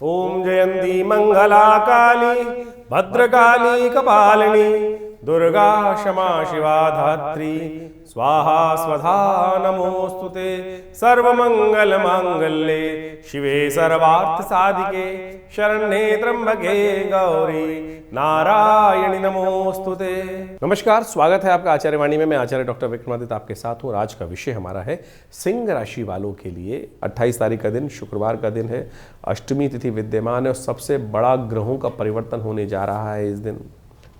ओम जयंती मंगला काली भद्रकाली कपालिनी दुर्गा क्षमा शिवा धात्री स्वाहा स्वधा नमोस्तुते सर्वमंगल मांगल्ये शिवे सर्वार्थ साधिके शरण्ये त्र्यंबके गौरी नारायणी नमोस्तुते। नमस्कार, स्वागत है आपका आचार्य वाणी में। मैं आचार्य डॉक्टर विक्रमादित्य आपके साथ हूँ। आज का विषय हमारा है सिंह राशि वालों के लिए 28 तारीख का दिन शुक्रवार का दिन है, अष्टमी तिथि विद्यमान है और सबसे बड़ा ग्रहों का परिवर्तन होने जा रहा है इस दिन।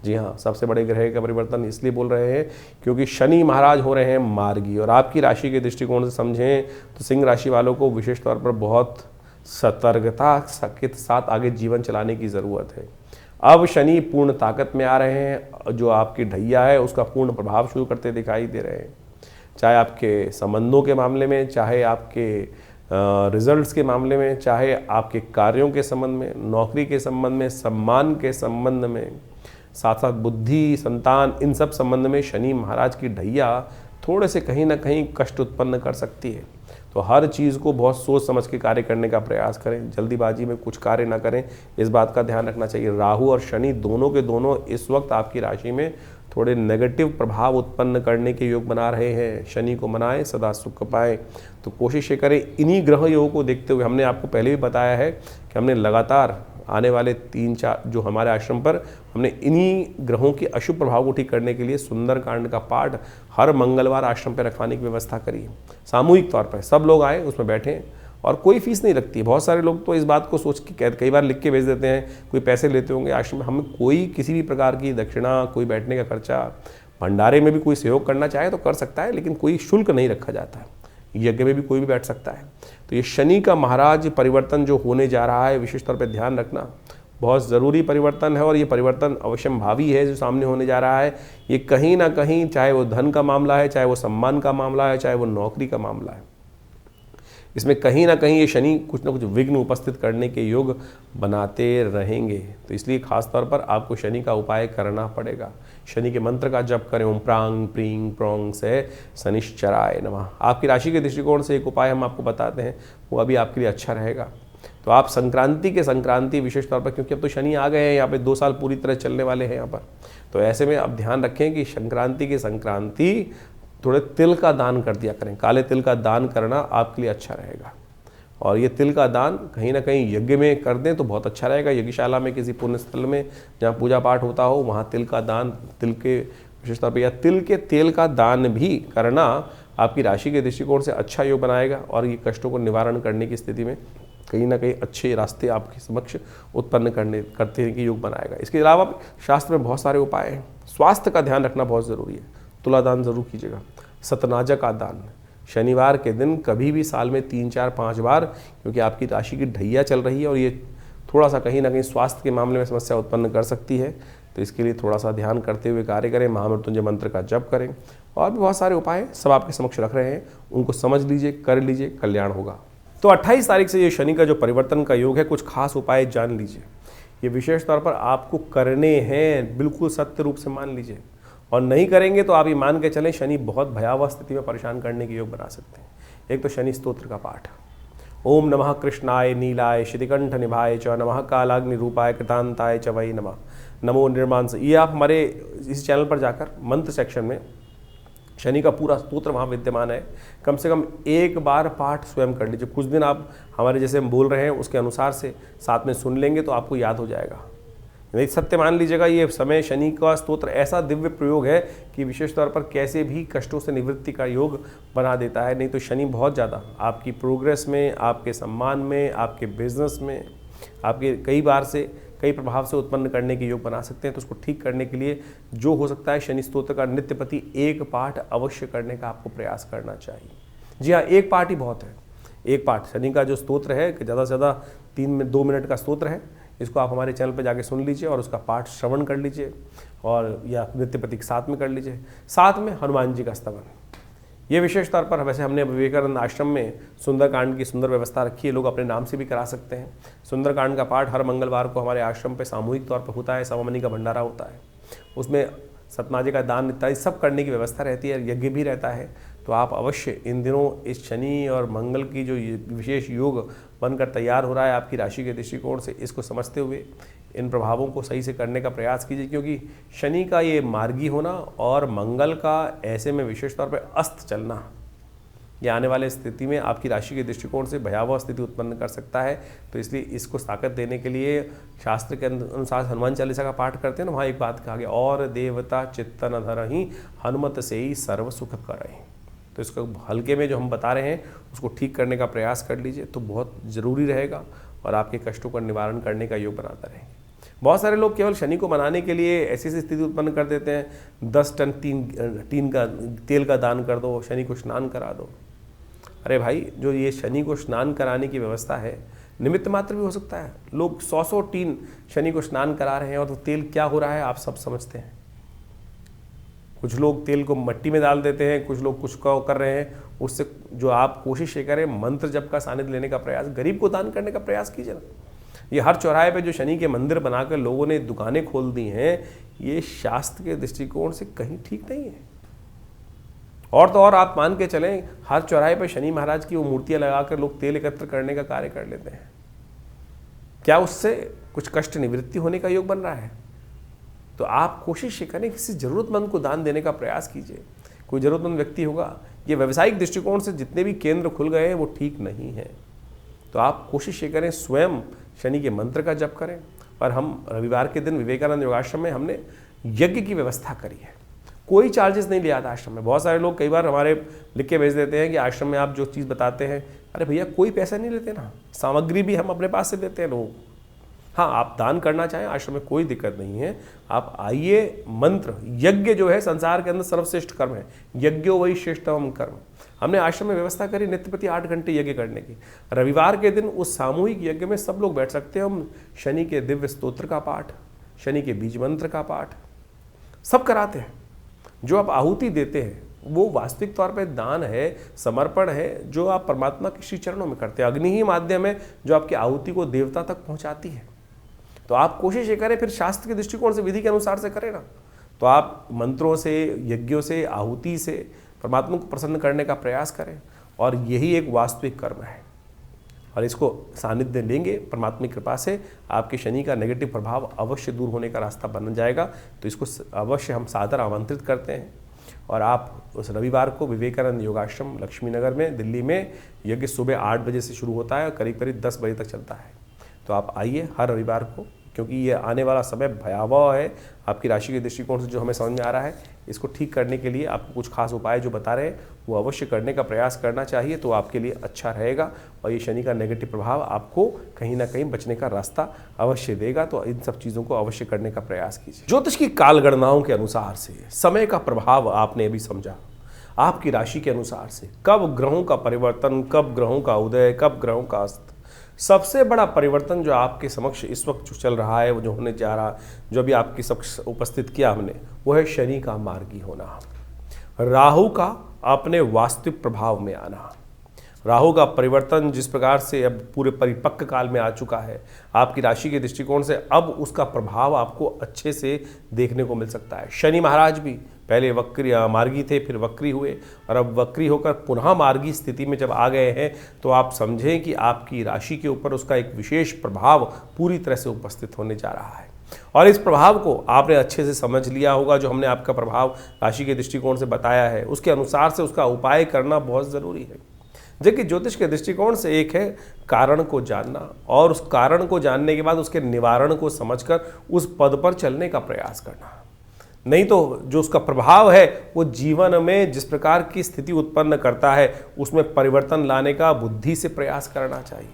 जी हाँ, सबसे बड़े ग्रह का परिवर्तन इसलिए बोल रहे हैं क्योंकि शनि महाराज हो रहे हैं मार्गी। और आपकी राशि के दृष्टिकोण से समझें तो सिंह राशि वालों को विशेष तौर पर बहुत सतर्कता के साथ आगे जीवन चलाने की ज़रूरत है। अब शनि पूर्ण ताकत में आ रहे हैं, जो आपकी ढैया है उसका पूर्ण प्रभाव शुरू करते दिखाई दे रहे हैं। चाहे आपके संबंधों के मामले में, चाहे आपके रिजल्ट्स के मामले में, चाहे आपके कार्यों के संबंध में, नौकरी के संबंध में, सम्मान के संबंध में, साथ साथ बुद्धि, संतान, इन सब संबंध में शनि महाराज की ढैया थोड़े से कहीं ना कहीं कष्ट उत्पन्न कर सकती है। तो हर चीज़ को बहुत सोच समझ के कार्य करने का प्रयास करें, जल्दीबाजी में कुछ कार्य ना करें, इस बात का ध्यान रखना चाहिए। राहु और शनि दोनों के दोनों इस वक्त आपकी राशि में थोड़े नेगेटिव प्रभाव उत्पन्न करने के योग बना रहे हैं। शनि को मनाएं, सदा सुख पाएं। तो कोशिश ये करें, इन्हीं ग्रह योग को देखते हुए हमने आपको पहले भी बताया है कि हमने लगातार आने वाले 3-4 जो हमारे आश्रम पर हमने इन्हीं ग्रहों के अशुभ प्रभाव को ठीक करने के लिए सुंदरकांड का पाठ हर मंगलवार आश्रम पर रखवाने की व्यवस्था करी है। सामूहिक तौर पर सब लोग आए, उसमें बैठें और कोई फीस नहीं लगती। बहुत सारे लोग तो इस बात को सोच के कई बार लिख के भेज देते हैं, कोई पैसे लेते होंगे आश्रम में। हमें कोई किसी भी प्रकार की दक्षिणा, कोई बैठने का खर्चा, भंडारे में भी कोई सहयोग करना चाहे तो कर सकता है, लेकिन कोई शुल्क नहीं रखा जाता है। यज्ञ में भी कोई भी बैठ सकता है। तो ये शनि का महाराज परिवर्तन जो होने जा रहा है, विशेष तौर पे ध्यान रखना, बहुत ज़रूरी परिवर्तन है। और ये परिवर्तन अवश्यंभावी है जो सामने होने जा रहा है। ये कहीं ना कहीं, चाहे वो धन का मामला है, चाहे वो सम्मान का मामला है, चाहे वो नौकरी का मामला है, इसमें कहीं ना कहीं ये शनि कुछ ना कुछ विघ्न उपस्थित करने के योग बनाते रहेंगे। तो इसलिए खास तौर पर आपको शनि का उपाय करना पड़ेगा। शनि के मंत्र का जप करें, ओम प्रांग प्रींग प्रोंग से शनिश्चराय नमः। आपकी राशि के दृष्टिकोण से एक उपाय हम आपको बताते हैं, वो अभी आपके लिए अच्छा रहेगा। तो आप संक्रांति विशेष तौर पर, क्योंकि अब तो शनि आ गए हैं यहाँ पे, 2 साल पूरी तरह चलने वाले हैं यहाँ पर, तो ऐसे में आप ध्यान रखें कि संक्रांति थोड़े तिल का दान कर दिया करें। काले तिल का दान करना आपके लिए अच्छा रहेगा। और ये तिल का दान कहीं ना कहीं यज्ञ में कर दें तो बहुत अच्छा रहेगा। यज्ञशाला में, किसी पुण्य स्थल में जहाँ पूजा पाठ होता हो, वहाँ तिल का दान, तिल के विशेष तौर पर या तिल के तेल का दान भी करना आपकी राशि के दृष्टिकोण से अच्छा योग बनाएगा। और ये कष्टों को निवारण करने की स्थिति में कहीं ना कहीं अच्छे रास्ते आपके समक्ष उत्पन्न करते के योग बनाएगा। इसके अलावा शास्त्र में बहुत सारे उपाय हैं। स्वास्थ्य का ध्यान रखना बहुत ज़रूरी है। तुला दान जरूर कीजिएगा। सतनाजा का दान शनिवार के दिन कभी भी साल में 3-4-5 बार, क्योंकि आपकी राशि की ढैया चल रही है और ये थोड़ा सा कहीं ना कहीं स्वास्थ्य के मामले में समस्या उत्पन्न कर सकती है। तो इसके लिए थोड़ा सा ध्यान करते हुए कार्य करें। महामृत्युंजय मंत्र का जप करें। और भी बहुत सारे उपाय सब आपके समक्ष रख रहे हैं, उनको समझ लीजिए, कर लीजिए, कल्याण होगा। तो 28 तारीख से ये शनि का जो परिवर्तन का योग है, कुछ खास उपाय जान लीजिए। ये विशेष तौर पर आपको करने हैं, बिल्कुल सत्य रूप से मान लीजिए। और नहीं करेंगे तो आप ये मान के चलें शनि बहुत भयावह स्थिति में परेशान करने के योग बना सकते हैं। एक तो शनि स्तोत्र का पाठ, ओम नमः कृष्णाय नीलाय श्रीकंठ निभाय च नमः कालाग्नि रूपाय कृतांताय च वै नमः नमो निर्मांस। ये आप हमारे इस चैनल पर जाकर मंत्र सेक्शन में शनि का पूरा स्तोत्र वहाँ विद्यमान है। कम से कम एक बार पाठ स्वयं कर लीजिए। कुछ दिन आप हमारे जैसे हम बोल रहे हैं उसके अनुसार से साथ में सुन लेंगे तो आपको याद हो जाएगा। नहीं, सत्य मान लीजिएगा, ये समय शनि का स्तोत्र ऐसा दिव्य प्रयोग है कि विशेष तौर पर कैसे भी कष्टों से निवृत्ति का योग बना देता है। नहीं तो शनि बहुत ज़्यादा आपकी प्रोग्रेस में, आपके सम्मान में, आपके बिजनेस में, आपके कई प्रभाव से उत्पन्न करने के योग बना सकते हैं। तो उसको ठीक करने के लिए जो हो सकता है, शनि स्तोत्र का नित्य प्रति एक पाठ अवश्य करने का आपको प्रयास करना चाहिए। जी हाँ, एक पाठ ही बहुत है। एक पाठ शनि का जो स्तोत्र है, ज़्यादा से ज़्यादा 2 मिनट का स्तोत्र है। इसको आप हमारे चैनल पर जाके सुन लीजिए और उसका पाठ श्रवण कर लीजिए, और या नित्य प्रति के साथ में कर लीजिए। साथ में हनुमान जी का स्तवन, ये विशेष तौर पर वैसे हमने विवेकानंद आश्रम में सुंदरकांड की सुंदर व्यवस्था रखी है। लोग अपने नाम से भी करा सकते हैं। सुंदरकांड का पाठ हर मंगलवार को हमारे आश्रम पे सामूहिक तौर पर होता है। सवामनी का भंडारा होता है, उसमें सतनाजे का दान इत्यादि सब करने की व्यवस्था रहती है। यज्ञ भी रहता है। तो आप अवश्य इन दिनों इस शनि और मंगल की जो विशेष योग बनकर तैयार हो रहा है आपकी राशि के दृष्टिकोण से, इसको समझते हुए इन प्रभावों को सही से करने का प्रयास कीजिए, क्योंकि शनि का ये मार्गी होना और मंगल का ऐसे में विशेष तौर पर अस्त चलना, ये आने वाले स्थिति में आपकी राशि के दृष्टिकोण से भयावह स्थिति उत्पन्न कर सकता है। तो इसलिए इसको ताकत देने के लिए शास्त्र के अनुसार हनुमान चालीसा का पाठ करते हैं ना, वहाँ एक बात कहा गया, और देवता चित्तन धरहि हनुमत से ही सर्व सुख करहि। तो इसको हल्के में जो हम बता रहे हैं उसको ठीक करने का प्रयास कर लीजिए, तो बहुत ज़रूरी रहेगा और आपके कष्टों का निवारण करने का योग बनाता रहेंगे। बहुत सारे लोग केवल शनि को मनाने के लिए ऐसी स्थिति उत्पन्न कर देते हैं, 10 टन टीन का तेल का दान कर दो, शनि को स्नान करा दो। अरे भाई, जो ये शनि को स्नान कराने की व्यवस्था है निमित्त मात्र भी हो सकता है। लोग 100 टीन शनि को स्नान करा रहे हैं और तो तेल क्या हो रहा है आप सब समझते हैं। कुछ लोग तेल को मिट्टी में डाल देते हैं, कुछ लोग कुछ कर रहे हैं। उससे जो आप कोशिश ये करें, मंत्र जप का सानिध्य लेने का प्रयास, गरीब को दान करने का प्रयास कीजिए ना। ये हर चौराहे पे जो शनि के मंदिर बनाकर लोगों ने दुकानें खोल दी हैं, ये शास्त्र के दृष्टिकोण से कहीं ठीक नहीं है। और तो और आप मान के चलें, हर चौराहे पे शनि महाराज की वो मूर्तियां लगाकर लोग तेल एकत्र करने का कार्य कर लेते हैं। क्या उससे कुछ कष्ट निवृत्ति होने का योग बन रहा है? तो आप कोशिश ये करें, किसी ज़रूरतमंद को दान देने का प्रयास कीजिए। कोई ज़रूरतमंद व्यक्ति होगा, ये व्यावसायिक दृष्टिकोण से जितने भी केंद्र खुल गए हैं वो ठीक नहीं है। तो आप कोशिश ये करें, स्वयं शनि के मंत्र का जप करें। और हम रविवार के दिन विवेकानंद योगाश्रम में हमने यज्ञ की व्यवस्था करी है, कोई चार्जेस नहीं लिया था आश्रम में। बहुत सारे लोग कई बार हमारे लिख के भेज देते हैं कि आश्रम में आप जो चीज़ बताते हैं, अरे भैया कोई पैसा नहीं लेते ना, सामग्री भी हम अपने पास से देते हैं लोग। हाँ, आप दान करना चाहें आश्रम में कोई दिक्कत नहीं है, आप आइए। मंत्र यज्ञ जो है संसार के अंदर सर्वश्रेष्ठ कर्म है, यज्ञो वही श्रेष्ठतम कर्म। हमने आश्रम में व्यवस्था करी नित्य प्रति 8 घंटे यज्ञ करने की। रविवार के दिन उस सामूहिक यज्ञ में सब लोग बैठ सकते हैं। हम शनि के दिव्य स्तोत्र का पाठ, शनि के बीज मंत्र का पाठ सब कराते हैं। जो आप आहुति देते हैं वो वास्तविक तौर पे दान है, समर्पण है, जो आप परमात्मा के श्री चरणों में करते हैं। अग्नि ही माध्यम है जो आपकी आहुति को देवता तक पहुंचाती है। तो आप कोशिश ये करें, फिर शास्त्र के दृष्टिकोण से विधि के अनुसार से करें ना। तो आप मंत्रों से, यज्ञों से, आहुति से परमात्मा को प्रसन्न करने का प्रयास करें, और यही एक वास्तविक कर्म है। और इसको सानिध्य लेंगे परमात्मा की कृपा से, आपके शनि का नेगेटिव प्रभाव अवश्य दूर होने का रास्ता बन जाएगा। तो इसको अवश्य हम सादर आमंत्रित करते हैं। और आप उस रविवार को विवेकानंद योगाश्रम लक्ष्मी नगर में दिल्ली में यज्ञ सुबह 8 बजे से शुरू होता है और करीब करीब 10 बजे तक चलता है। तो आप आइए हर रविवार को, क्योंकि ये आने वाला समय भयावह है आपकी राशि के दृष्टिकोण से। जो हमें समझ में आ रहा है, इसको ठीक करने के लिए आपको कुछ खास उपाय जो बता रहे हैं वो अवश्य करने का प्रयास करना चाहिए, तो आपके लिए अच्छा रहेगा। और ये शनि का नेगेटिव प्रभाव आपको कहीं ना कहीं बचने का रास्ता अवश्य देगा। तो इन सब चीज़ों को अवश्य करने का प्रयास कीजिए। ज्योतिष की काल गणनाओं के अनुसार से समय का प्रभाव आपने अभी समझा। आपकी राशि के अनुसार से कब ग्रहों का परिवर्तन, कब ग्रहों का उदय, कब ग्रहों का अस्त। सबसे बड़ा परिवर्तन जो आपके समक्ष इस वक्त जो चल रहा है, वो जो होने जा रहा, जो अभी आपके समक्ष उपस्थित किया हमने, वो है शनि का मार्गी होना, राहु का अपने वास्तविक प्रभाव में आना। राहु का परिवर्तन जिस प्रकार से अब पूरे परिपक्व काल में आ चुका है आपकी राशि के दृष्टिकोण से, अब उसका प्रभाव आपको अच्छे से देखने को मिल सकता है। शनि महाराज भी पहले मार्गी थे, फिर वक्री हुए, और अब वक्री होकर पुनः मार्गी स्थिति में जब आ गए हैं, तो आप समझें कि आपकी राशि के ऊपर उसका एक विशेष प्रभाव पूरी तरह से उपस्थित होने जा रहा है। और इस प्रभाव को आपने अच्छे से समझ लिया होगा। जो हमने आपका प्रभाव राशि के दृष्टिकोण से बताया है, उसके अनुसार से उसका उपाय करना बहुत ज़रूरी है। जबकि ज्योतिष के दृष्टिकोण से एक है कारण को जानना, और उस कारण को जानने के बाद उसके निवारण को समझकर उस पद पर चलने का प्रयास करना। नहीं तो जो उसका प्रभाव है वो जीवन में जिस प्रकार की स्थिति उत्पन्न करता है, उसमें परिवर्तन लाने का बुद्धि से प्रयास करना चाहिए।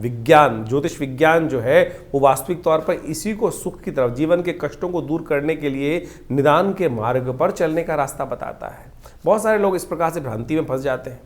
विज्ञान, ज्योतिष विज्ञान जो है वो वास्तविक तौर पर इसी को सुख की तरफ, जीवन के कष्टों को दूर करने के लिए निदान के मार्ग पर चलने का रास्ता बताता है। बहुत सारे लोग इस प्रकार से भ्रांति में फंस जाते हैं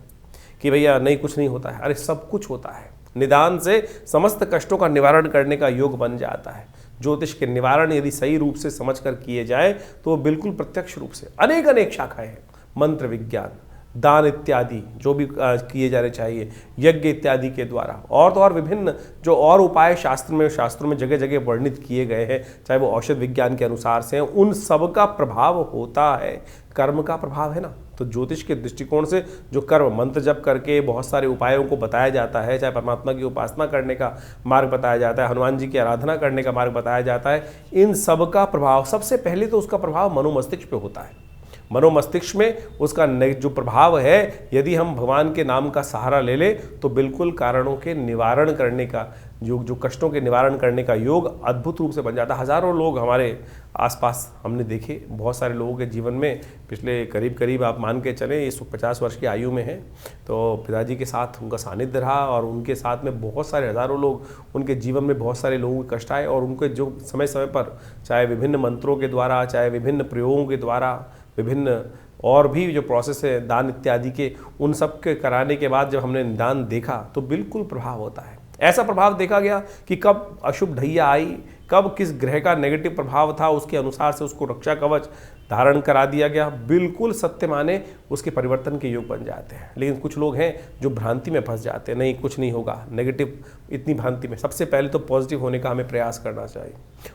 कि भैया नहीं, कुछ नहीं होता है। अरे सब कुछ होता है। निदान से समस्त कष्टों का निवारण करने का योग बन जाता है। ज्योतिष के निवारण यदि सही रूप से समझकर किए जाए तो बिल्कुल प्रत्यक्ष रूप से अनेक शाखाएं हैं। मंत्र विज्ञान, दान इत्यादि जो भी किए जाने चाहिए, यज्ञ इत्यादि के द्वारा, और तो और विभिन्न जो और उपाय शास्त्रों में जगह जगह वर्णित किए गए हैं, चाहे वो औषध विज्ञान के अनुसार से हैं, उन सब का प्रभाव होता है। कर्म का प्रभाव है ना, तो ज्योतिष के दृष्टिकोण से जो कर्म मंत्र जप करके बहुत सारे उपायों को बताया जाता है, चाहे परमात्मा की उपासना करने का मार्ग बताया जाता है, हनुमान जी की आराधना करने का मार्ग बताया जाता है, इन सब का प्रभाव सबसे पहले तो उसका प्रभाव मनोमस्तिष्क पे होता है। मनोमस्तिष्क में उसका जो प्रभाव है, यदि हम भगवान के नाम का सहारा ले लें तो बिल्कुल कारणों के निवारण करने का जो कष्टों के निवारण करने का योग अद्भुत रूप से बन जाता है। हज़ारों लोग हमारे आसपास हमने देखे, बहुत सारे लोगों के जीवन में पिछले करीब आप मान के चलें ये 50 वर्ष की आयु में हैं, तो पिताजी के साथ उनका सानिध्य रहा और उनके साथ में बहुत सारे हज़ारों लोग, उनके जीवन में बहुत सारे लोगों के कष्ट आए और उनके जो समय समय पर चाहे विभिन्न मंत्रों के द्वारा, चाहे विभिन्न प्रयोगों के द्वारा, विभिन्न और भी जो प्रोसेस है दान इत्यादि के, उन सब के कराने के बाद जब हमने निदान देखा तो बिल्कुल प्रभाव होता है। ऐसा प्रभाव देखा गया कि कब अशुभ ढैया आई, कब किस ग्रह का नेगेटिव प्रभाव था, उसके अनुसार से उसको रक्षा कवच धारण करा दिया गया। बिल्कुल सत्य माने उसके परिवर्तन के योग बन जाते हैं। लेकिन कुछ लोग हैं जो भ्रांति में फंस जाते हैं, नहीं कुछ नहीं होगा, नेगेटिव इतनी भ्रांति में। सबसे पहले तो पॉजिटिव होने का हमें प्रयास करना चाहिए।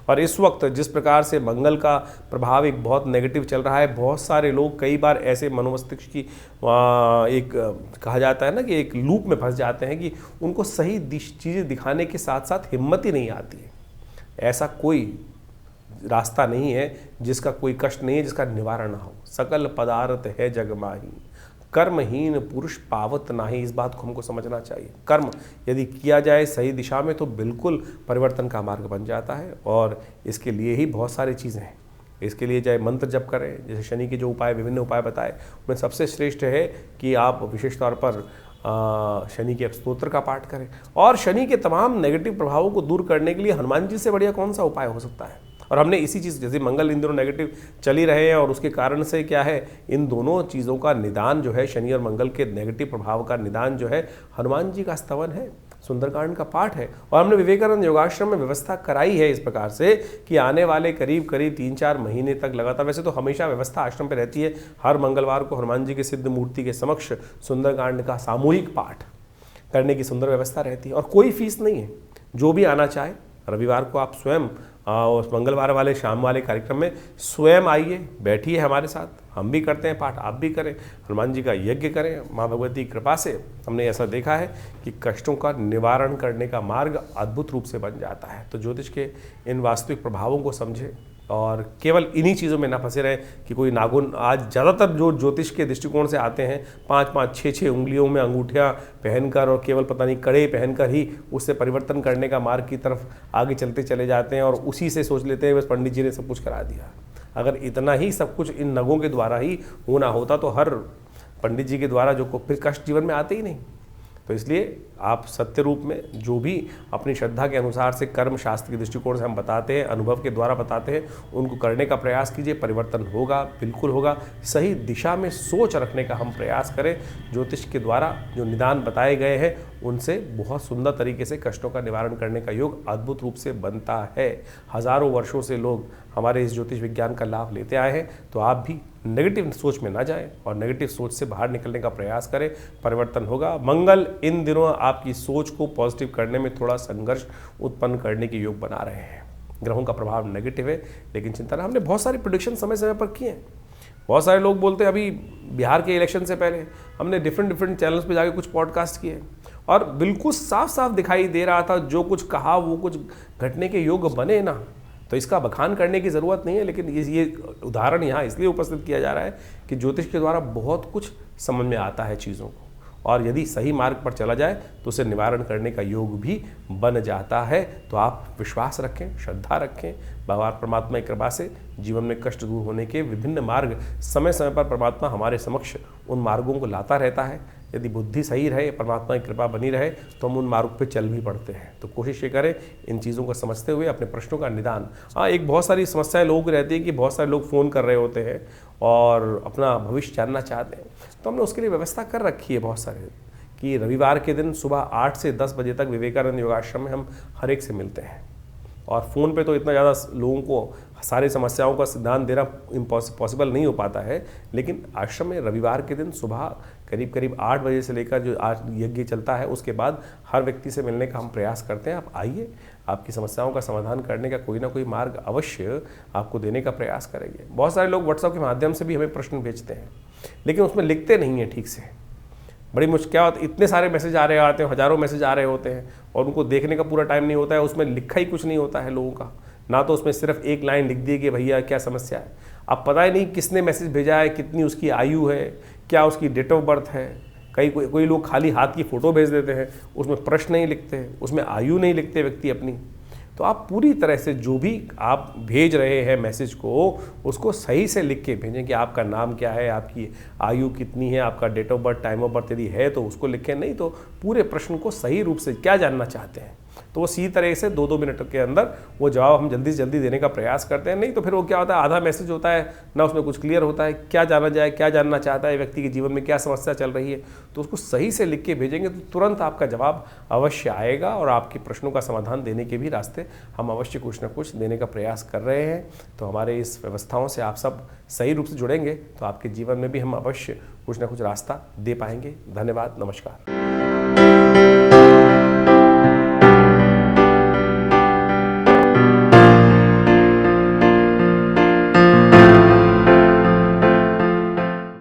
और इस वक्त जिस प्रकार से मंगल का प्रभाव एक बहुत नेगेटिव चल रहा है, बहुत सारे लोग कई बार ऐसे मनोमस्तिष्क की एक कहा जाता है ना कि एक लूप में फंस जाते हैं कि उनको सही चीज़ें दिखाने के साथ साथ हिम्मत ही नहीं आती है। ऐसा कोई रास्ता नहीं है जिसका कोई कष्ट नहीं है जिसका निवारण ना हो। सकल पदार्थ है जग माही, कर्महीन पुरुष पावत नाही। इस बात को हमको समझना चाहिए। कर्म यदि किया जाए सही दिशा में तो बिल्कुल परिवर्तन का मार्ग बन जाता है। और इसके लिए ही बहुत सारी चीज़ें हैं। इसके लिए चाहे मंत्र जप करें, जैसे शनि के जो उपाय, विभिन्न उपाय बताए, उनमें सबसे श्रेष्ठ है कि आप विशेष तौर पर शनि के स्तोत्र का पाठ करें। और शनि के तमाम नेगेटिव प्रभावों को दूर करने के लिए हनुमान जी से बढ़िया कौन सा उपाय हो सकता है। और हमने इसी चीज़, जैसे मंगल इन दिनों नेगेटिव चल ही रहे हैं और उसके कारण से क्या है, इन दोनों चीज़ों का निदान जो है, शनि और मंगल के नेगेटिव प्रभाव का निदान जो है, हनुमान जी का स्तवन है, सुंदरकांड का पाठ है। और हमने विवेकानंद योगाश्रम में व्यवस्था कराई है इस प्रकार से कि आने वाले करीब 3-4 महीने तक लगातार, वैसे तो हमेशा व्यवस्था आश्रम पे रहती है, हर मंगलवार को हनुमान जी के सिद्ध मूर्ति के समक्ष सुंदरकांड का सामूहिक पाठ करने की सुंदर व्यवस्था रहती है। और कोई फीस नहीं है, जो भी आना चाहे रविवार को आप स्वयं उस मंगलवार वाले शाम वाले कार्यक्रम में स्वयं आइए, बैठिए हमारे साथ, हम भी करते हैं पाठ, आप भी करें, हनुमान जी का यज्ञ करें। माँ भगवती की कृपा से हमने ऐसा देखा है कि कष्टों का निवारण करने का मार्ग अद्भुत रूप से बन जाता है। तो ज्योतिष के इन वास्तविक प्रभावों को समझें और केवल इन्हीं चीज़ों में ना फंसे रहें कि कोई नाखून, आज ज़्यादातर जो ज्योतिष के दृष्टिकोण से आते हैं 5-5, 6-6 उंगलियों में अंगूठियाँ पहनकर और केवल पता नहीं कड़े पहनकर ही उससे परिवर्तन करने का मार्ग की तरफ आगे चलते चले जाते हैं और उसी से सोच लेते हैं बस पंडित जी ने सब कुछ करा दिया। अगर इतना ही सब कुछ इन नगों के द्वारा ही होना होता तो हर पंडित जी के द्वारा जो फिर कष्ट जीवन में आते ही नहीं। तो इसलिए आप सत्य रूप में जो भी अपनी श्रद्धा के अनुसार से कर्म शास्त्र के दृष्टिकोण से हम बताते हैं, अनुभव के द्वारा बताते हैं, उनको करने का प्रयास कीजिए। परिवर्तन होगा, बिल्कुल होगा। सही दिशा में सोच रखने का हम प्रयास करें। ज्योतिष के द्वारा जो निदान बताए गए हैं उनसे बहुत सुंदर तरीके से कष्टों का निवारण करने का योग अद्भुत रूप से बनता है। हज़ारों वर्षों से लोग हमारे इस ज्योतिष विज्ञान का लाभ लेते आए हैं। तो आप भी नेगेटिव सोच में ना जाएं और नेगेटिव सोच से बाहर निकलने का प्रयास करें, परिवर्तन होगा। मंगल इन दिनों आपकी सोच को पॉजिटिव करने में थोड़ा संघर्ष उत्पन्न करने के योग बना रहे हैं। ग्रहों का प्रभाव नेगेटिव है, लेकिन चिंता ना, हमने बहुत सारी प्रेडिक्शन समय समय पर किए हैं। बहुत सारे लोग बोलते हैं, अभी बिहार के इलेक्शन से पहले हमने डिफरेंट चैनल्स पे जाके कुछ पॉडकास्ट किए और बिल्कुल साफ साफ दिखाई दे रहा था जो कुछ कहा वो कुछ घटने के योग बने ना। तो इसका बखान करने की ज़रूरत नहीं है, लेकिन ये उदाहरण यहाँ इसलिए उपस्थित किया जा रहा है कि ज्योतिष के द्वारा बहुत कुछ समझ में आता है चीज़ों को, और यदि सही मार्ग पर चला जाए तो उसे निवारण करने का योग भी बन जाता है। तो आप विश्वास रखें, श्रद्धा रखें, भगवान परमात्मा की कृपा से जीवन में कष्ट दूर होने के विभिन्न मार्ग समय समय पर परमात्मा हमारे समक्ष उन मार्गों को लाता रहता है। यदि बुद्धि सही रहे, परमात्मा की कृपा बनी रहे तो हम उन मार्ग पे चल भी पड़ते हैं। तो कोशिश ये करें इन चीज़ों को समझते हुए अपने प्रश्नों का निदान। एक बहुत सारी समस्याएं लोगों की रहती है कि बहुत सारे लोग फ़ोन कर रहे होते हैं और अपना भविष्य जानना चाहते हैं। तो हमने उसके लिए व्यवस्था कर रखी है बहुत सारे कि रविवार के दिन सुबह 8 से 10 बजे तक विवेकानंद योगाश्रम में हम हर एक से मिलते हैं। और फ़ोन पे तो इतना ज़्यादा लोगों को सारी समस्याओं का सिद्धांत देना पॉसिबल नहीं हो पाता है, लेकिन आश्रम में रविवार के दिन सुबह करीब 8 बजे से लेकर जो आज यज्ञ चलता है उसके बाद हर व्यक्ति से मिलने का हम प्रयास करते हैं। आप आइए, आपकी समस्याओं का समाधान करने का कोई ना कोई मार्ग अवश्य आपको देने का प्रयास करेंगे। बहुत सारे लोग व्हाट्सएप के माध्यम से भी हमें प्रश्न भेजते हैं लेकिन उसमें लिखते नहीं हैं ठीक से। बड़ी मुश्किल क्या होता है, इतने सारे मैसेज आ रहे आते हैं, हज़ारों मैसेज आ रहे होते हैं और उनको देखने का पूरा टाइम नहीं होता है, उसमें लिखा ही कुछ नहीं होता है लोगों का। ना तो उसमें सिर्फ एक लाइन लिख दी कि भैया क्या समस्या है, अब पता ही नहीं किसने मैसेज भेजा है, कितनी उसकी आयु है, क्या उसकी डेट ऑफ बर्थ है। कोई लोग खाली हाथ की फ़ोटो भेज देते हैं, उसमें प्रश्न नहीं लिखते, उसमें आयु नहीं लिखते व्यक्ति अपनी। तो आप पूरी तरह से जो भी आप भेज रहे हैं मैसेज को, उसको सही से लिख के भेजें कि आपका नाम क्या है, आपकी आयु कितनी है, आपका date of birth, time of birth यदि है तो उसको लिखें, नहीं तो पूरे प्रश्न को सही रूप से क्या जानना चाहते हैं तो वो सी तरह से 2-2 मिनट के अंदर वो जवाब हम जल्दी से जल्दी देने का प्रयास करते हैं। नहीं तो फिर वो क्या होता है, आधा मैसेज होता है ना, उसमें कुछ क्लियर होता है, क्या जाना जाए, क्या जानना चाहता है व्यक्ति के जीवन में, क्या समस्या चल रही है। तो उसको सही से लिख के भेजेंगे तो तुरंत आपका जवाब अवश्य आएगा और आपके प्रश्नों का समाधान देने के भी रास्ते हम अवश्य कुछ ना कुछ देने का प्रयास कर रहे हैं। तो हमारे इस व्यवस्थाओं से आप सब सही रूप से जुड़ेंगे तो आपके जीवन में भी हम अवश्य कुछ ना कुछ रास्ता दे पाएंगे। धन्यवाद, नमस्कार।